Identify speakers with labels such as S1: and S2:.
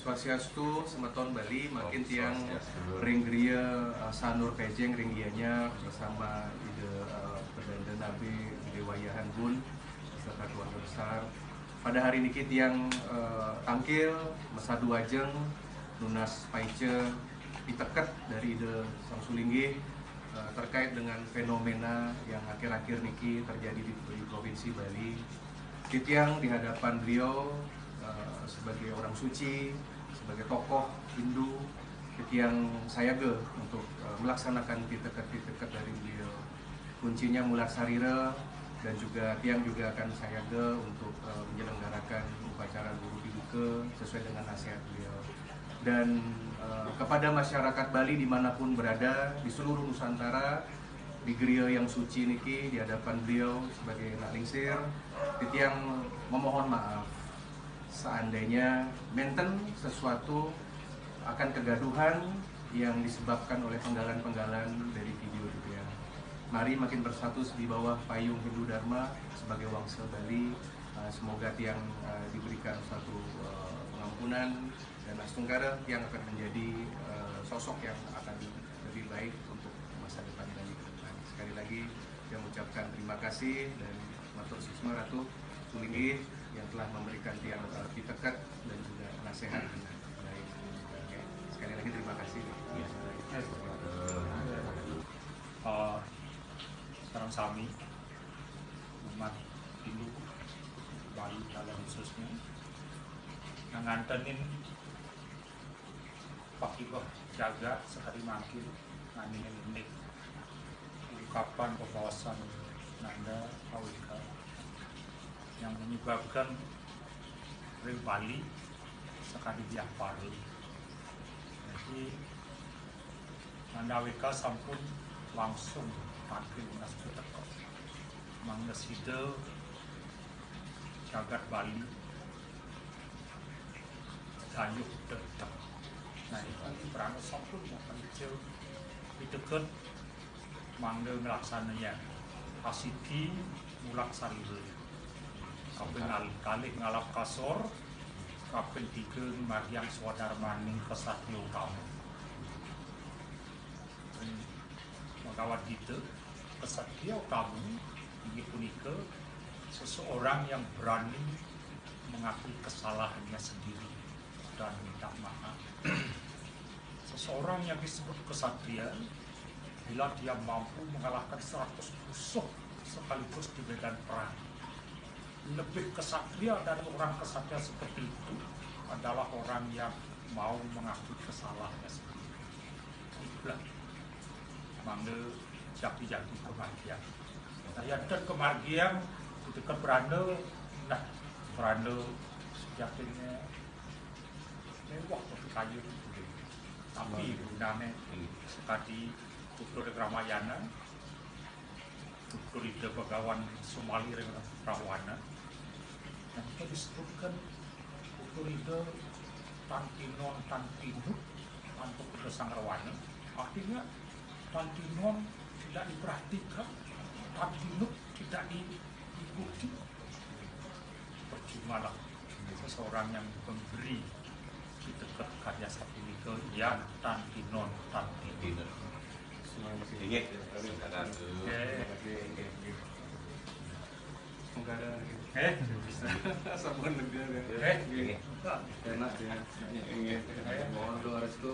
S1: Swastiastu, semeton Bali, makin tiang ring gria sanur pejeng ring gianya bersama ide Perdana Nabi Ide Wayahan Bun beserta keluarga besar. Pada hari ini tiang tangkil mesadu ajeng nunas paice diteket dari ide Sang Sulinggi terkait dengan fenomena yang akhir-akhir niki terjadi di Provinsi Bali. Tiang di hadapan beliau sebagai orang suci, sebagai tokoh Hindu, yang saya untuk melaksanakan titeket dari beliau. Kuncinya mulat sarira dan juga tiang juga akan saya untuk menyelenggarakan upacara guru piduka sesuai dengan nasihat beliau. Dan kepada masyarakat Bali dimanapun berada di seluruh Nusantara, di geria yang suci niki di hadapan beliau sebagai nak lingsir, tiang memohon maaf seandainya menten sesuatu akan kegaduhan yang disebabkan oleh penggalan-penggalan dari video itu ya. Mari makin bersatu di bawah payung Hindu Dharma sebagai wangsa Bali. Semoga tiang diberikan suatu pengampunan dan Astunggara yang akan menjadi sosok yang akan lebih baik untuk masa depan Bali ke depan. Sekali lagi saya mengucapkan terima kasih dan matur sisma Ratu Sulinggi yang telah memberikan tiang titeket dan juga nasihat dengan baik. Sekali lagi terima kasih.
S2: Sekarang kami umat Hindu Bali dalam khususnya yang ngantenin pakibah jaga sehari makin nganin ini ungkapan kebawasan Nanda Awika yang menyebabkan Ring Bali sekali diapari. Jadi Nanda Awika sampun langsung tampil nas putra mangeside jagat Bali gayuh tetap. Nah itu berangkat sampun akan kecil ditekan mangga ngelaksananya pasiki mulak sarire kaping kali ngalap kasor kaping 3 Maryam Swadarmaning kesatria utama megawat kita kesatria utama ini punika seseorang yang berani mengakui kesalahannya sendiri dan minta maaf. Seseorang yang disebut kesatria bila dia mampu mengalahkan 100 musuh sekaligus di medan perang. Lebih kesatria dari orang kesatria seperti itu adalah orang yang mau mengakui kesalahannya sendiri. Itulah manggil jati-jati kemargian. Nah, yang kemargian itu kan beranda, nah beranda sejatinya mewah tapi kayu itu. Tapi gunanya sekali Putra Ramayana, Putra Ida Begawan Sumali Rawana. Dan itu disebutkan Putra Ida Tantinon Tantinut untuk Putra Sangrawana. Artinya Tantinon tidak diperhatikan, Tantinut tidak diikuti. Percumalah seseorang yang memberi di dekat karya satu itu yang Tantinon Tantinut.
S3: Ingat
S1: Sabun negara. Enak ya. Mohon doa restu.